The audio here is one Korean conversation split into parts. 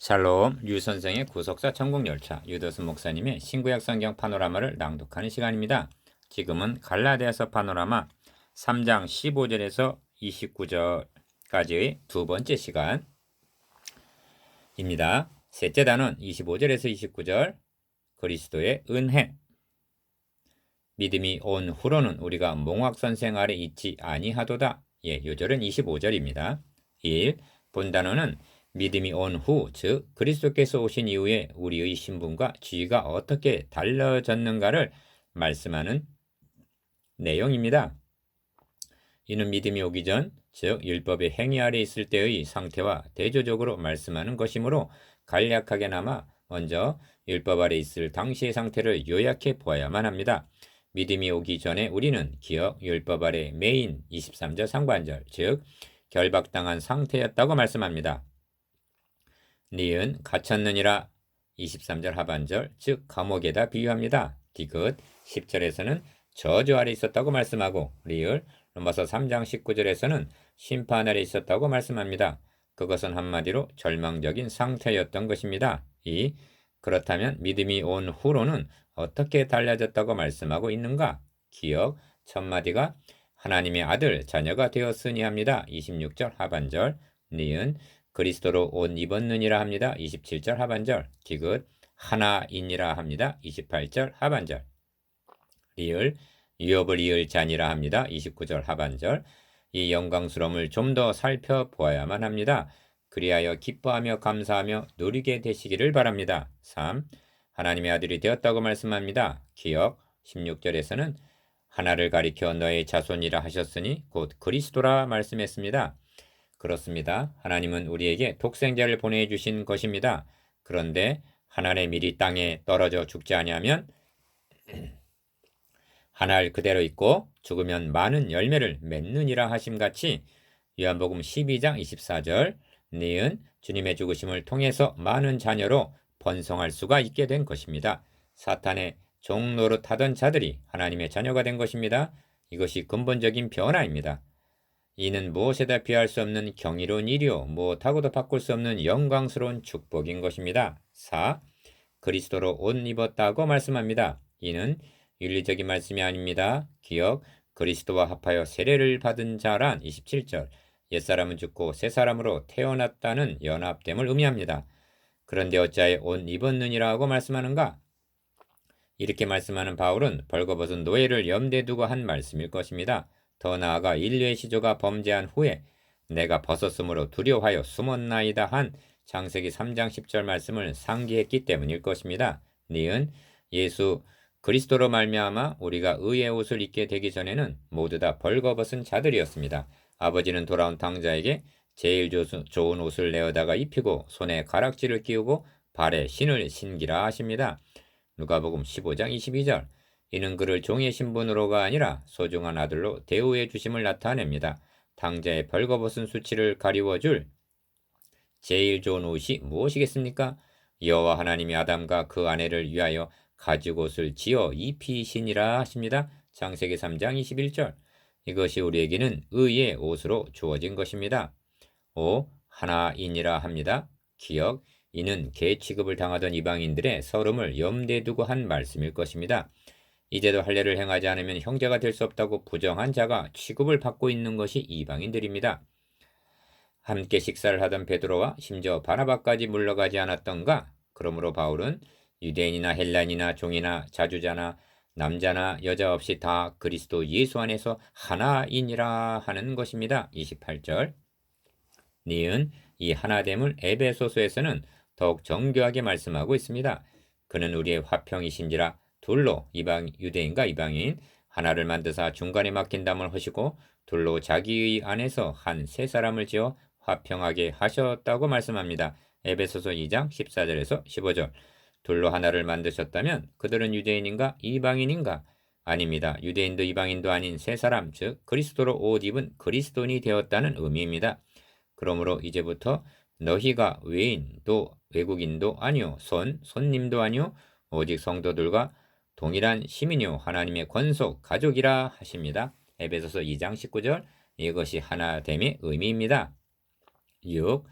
샬롬, 유 선생의 구속사 천국열차, 유도스 목사님의 신구약 성경 파노라마를 낭독하는 시간입니다. 지금은 갈라디아서 파노라마 3장 15절에서 29절까지의 두 번째 시간입니다. 셋째 단원 25절에서 29절, 그리스도의 은혜. 믿음이 온 후로는 우리가 몽학선생 아래 있지 아니하도다. 요절은 25절입니다. 1. 본 단어는 믿음이 온 후, 즉 그리스도께서 오신 이후에 우리의 신분과 지위가 어떻게 달라졌는가를 말씀하는 내용입니다. 이는 믿음이 오기 전, 즉 율법의 행위 아래 있을 때의 상태와 대조적으로 말씀하는 것이므로 간략하게나마 먼저 율법 아래 있을 당시의 상태를 요약해 보아야만 합니다. 믿음이 오기 전에 우리는 기억 율법 아래 메인 23절 상반절, 즉 결박당한 상태였다고 말씀합니다. 니은 갇혔느니라 23절 하반절, 즉 감옥에다 비유합니다. 디귿 10절에서는 저주 아래 있었다고 말씀하고, 리을 로마서 3장 19절에서는 심판 아래 있었다고 말씀합니다. 그것은 한마디로 절망적인 상태였던 것입니다. 그렇다면 믿음이 온 후로는 어떻게 달라졌다고 말씀하고 있는가? 기억 첫 마디가 하나님의 아들 자녀가 되었으니 합니다. 26절 하반절. 니은 그리스도로 옷 입었느니라 합니다. 27절 하반절. 디귿 하나이니라 합니다. 28절 하반절. 리을 유업을 이을 자니라 합니다. 29절 하반절. 이 영광스러움을 좀 더 살펴보아야만 합니다. 그리하여 기뻐하며 감사하며 누리게 되시기를 바랍니다. 3. 하나님의 아들이 되었다고 말씀합니다. 기억 16절에서는 하나를 가리켜 너의 자손이라 하셨으니 곧 그리스도라 말씀했습니다. 그렇습니다. 하나님은 우리에게 독생자를 보내주신 것입니다. 그런데 하나의 밀이 땅에 떨어져 죽지 아니하면 하나를 그대로 있고 죽으면 많은 열매를 맺느니라 하심같이 요한복음 12장 24절 니은 주님의 죽으심을 통해서 많은 자녀로 번성할 수가 있게 된 것입니다. 사탄의 종노릇하던 자들이 하나님의 자녀가 된 것입니다. 이것이 근본적인 변화입니다. 이는 무엇에다 비할 수 없는 경이로운 일이요 무엇하고도 바꿀 수 없는 영광스러운 축복인 것입니다. 4. 그리스도로 옷 입었다고 말씀합니다. 이는 윤리적인 말씀이 아닙니다. 기억 그리스도와 합하여 세례를 받은 자란 27절 옛사람은 죽고 새사람으로 태어났다는 연합됨을 의미합니다. 그런데 어찌하여 옷 입었느니라 하고 말씀하는가? 이렇게 말씀하는 바울은 벌거벗은 노예를 염두에 두고 한 말씀일 것입니다. 더 나아가 인류의 시조가 범죄한 후에 내가 벗었으므로 두려워하여 숨었나이다 한 창세기 3장 10절 말씀을 상기했기 때문일 것입니다. 니은 예수 그리스도로 말미암아 우리가 의의 옷을 입게 되기 전에는 모두 다 벌거벗은 자들이었습니다. 아버지는 돌아온 당자에게 제일 좋은 옷을 내어다가 입히고 손에 가락지를 끼우고 발에 신을 신기라 하십니다. 누가복음 15장 22절 이는 그를 종의 신분으로가 아니라 소중한 아들로 대우해 주심을 나타냅니다. 당자의 벌거벗은 수치를 가리워줄 제일 좋은 옷이 무엇이겠습니까? 여호와 하나님이 아담과 그 아내를 위하여 가죽 옷을 지어 입히시니라 하십니다. 창세기 3장 21절 이것이 우리에게는 의의 옷으로 주어진 것입니다. 5. 하나이니라 합니다. 기억 이는 개 취급을 당하던 이방인들의 서름을 염두에 두고 한 말씀일 것입니다. 이제도 할례를 행하지 않으면 형제가 될 수 없다고 부정한 자가 취급을 받고 있는 것이 이방인들입니다. 함께 식사를 하던 베드로와 심지어 바나바까지 물러가지 않았던가? 그러므로 바울은 유대인이나 헬라인이나 종이나 자주자나 남자나 여자 없이 다 그리스도 예수 안에서 하나이니라 하는 것입니다. 28절 니은 이 하나됨을 에베소서에서는 더욱 정교하게 말씀하고 있습니다. 그는 우리의 화평이신지라 둘로 유대인과 이방인 하나를 만드사 중간에 막힌 담을 하시고 둘로 자기의 안에서 한 세 사람을 지어 화평하게 하셨다고 말씀합니다. 에베소서 2장 14절에서 15절 둘로 하나를 만드셨다면 그들은 유대인인가 이방인인가? 아닙니다. 유대인도 이방인도 아닌 세 사람 즉 그리스도로 옷 입은 그리스도인이 되었다는 의미입니다. 그러므로 이제부터 너희가 외인도 외국인도 아니요 손님도 아니요 오직 성도들과 동일한 시민이요 하나님의 권속 가족이라 하십니다. 에베소서 2장 19절 이것이 하나됨의 의미입니다. 6.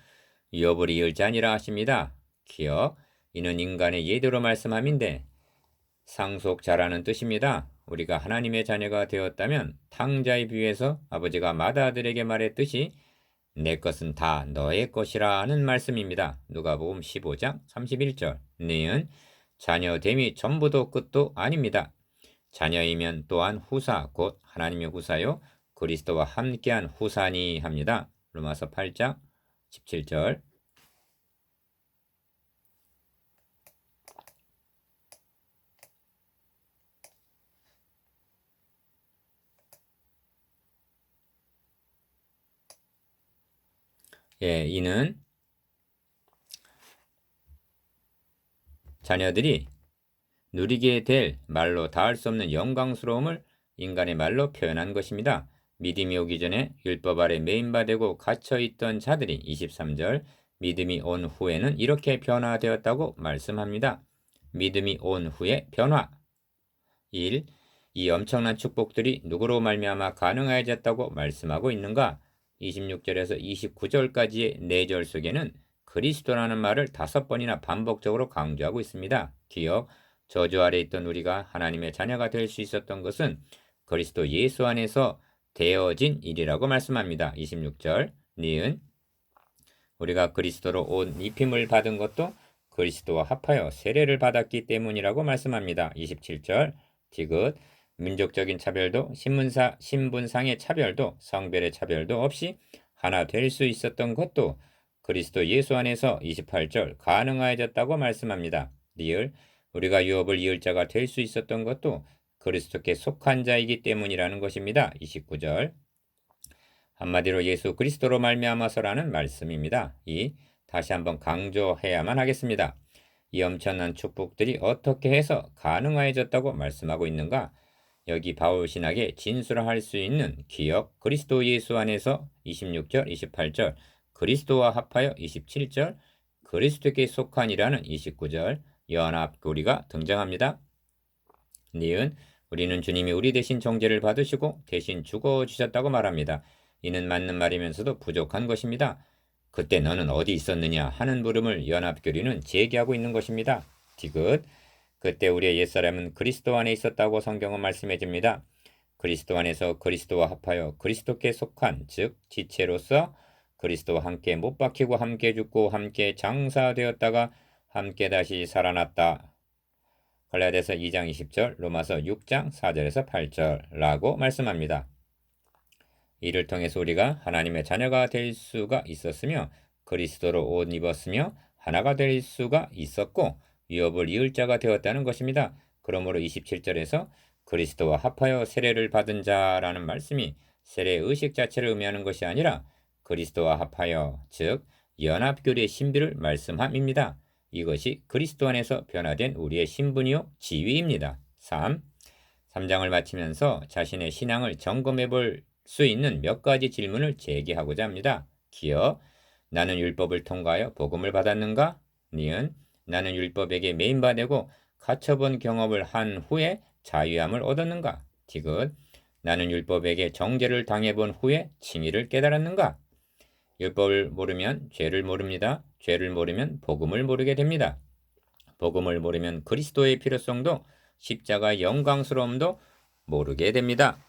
유업을 이을 자니라 하십니다. 기억. 이는 인간의 예대로 말씀함인데 상속자라는 뜻입니다. 우리가 하나님의 자녀가 되었다면 탕자의 비유에서 아버지가 맏아들에게 말했듯이 내 것은 다 너의 것이라는 말씀입니다. 누가복음 15장 31절. 니은 자녀됨이 전부도 끝도 아닙니다. 자녀이면 또한 후사 곧 하나님의 후사요 그리스도와 함께한 후사니 합니다. 로마서 8장 17절. 이는 자녀들이 누리게 될 말로 닿을 수 없는 영광스러움을 인간의 말로 표현한 것입니다. 믿음이 오기 전에 율법 아래 매인바되고 갇혀있던 자들이 23절 믿음이 온 후에는 이렇게 변화되었다고 말씀합니다. 믿음이 온 후에 변화. 1. 이 엄청난 축복들이 누구로 말미암아 가능해졌다고 말씀하고 있는가? 26절에서 29절까지의 4절 속에는 그리스도라는 말을 5번이나 반복적으로 강조하고 있습니다. 기억, 저주 아래 있던 우리가 하나님의 자녀가 될 수 있었던 것은 그리스도 예수 안에서 되어진 일이라고 말씀합니다. 26절, 니은 우리가 그리스도로 옷 입힘을 받은 것도 그리스도와 합하여 세례를 받았기 때문이라고 말씀합니다. 27절, 디귿 민족적인 차별도 신분상의 차별도 성별의 차별도 없이 하나 될 수 있었던 것도 그리스도 예수 안에서 28절 가능하여졌다고 말씀합니다. 리을 우리가 유업을 이을 자가 될 수 있었던 것도 그리스도께 속한 자이기 때문이라는 것입니다. 29절 한마디로 예수 그리스도로 말미암아서라는 말씀입니다. 다시 한번 강조해야만 하겠습니다. 이 엄청난 축복들이 어떻게 해서 가능해졌다고 말씀하고 있는가? 여기 바울 신학에 진술할 수 있는 기억 그리스도 예수 안에서 26절, 28절, 그리스도와 합하여 27절, 그리스도께 속한이라는 29절 연합교리가 등장합니다. 니은 우리는 주님이 우리 대신 정죄를 받으시고 대신 죽어주셨다고 말합니다. 이는 맞는 말이면서도 부족한 것입니다. 그때 너는 어디 있었느냐 하는 물음을 연합교리는 제기하고 있는 것입니다. 디귿 그때 우리의 옛사람은 그리스도 안에 있었다고 성경은 말씀해 줍니다. 그리스도 안에서 그리스도와 합하여 그리스도께 속한 즉 지체로서 그리스도와 함께 못 박히고 함께 죽고 함께 장사되었다가 함께 다시 살아났다. 갈라디아서 2장 20절 로마서 6장 4절에서 8절라고 말씀합니다. 이를 통해서 우리가 하나님의 자녀가 될 수가 있었으며 그리스도로 옷 입었으며 하나가 될 수가 있었고 유업을 이을 자가 되었다는 것입니다. 그러므로 27절에서 그리스도와 합하여 세례를 받은 자라는 말씀이 세례의 의식 자체를 의미하는 것이 아니라 그리스도와 합하여 즉 연합교리의 신비를 말씀함입니다. 이것이 그리스도 안에서 변화된 우리의 신분이요 지위입니다. 3장을 마치면서 자신의 신앙을 점검해 볼 수 있는 몇 가지 질문을 제기하고자 합니다. 기억, 나는 율법을 통과하여 복음을 받았는가? 니은, 나는 율법에게 매인바되고 갇혀본 경험을 한 후에 자유함을 얻었는가? 디귿, 나는 율법에게 정죄를 당해본 후에 칭의를 깨달았는가? 율법을 모르면 죄를 모릅니다. 죄를 모르면 복음을 모르게 됩니다. 복음을 모르면 그리스도의 필요성도 십자가의 영광스러움도 모르게 됩니다.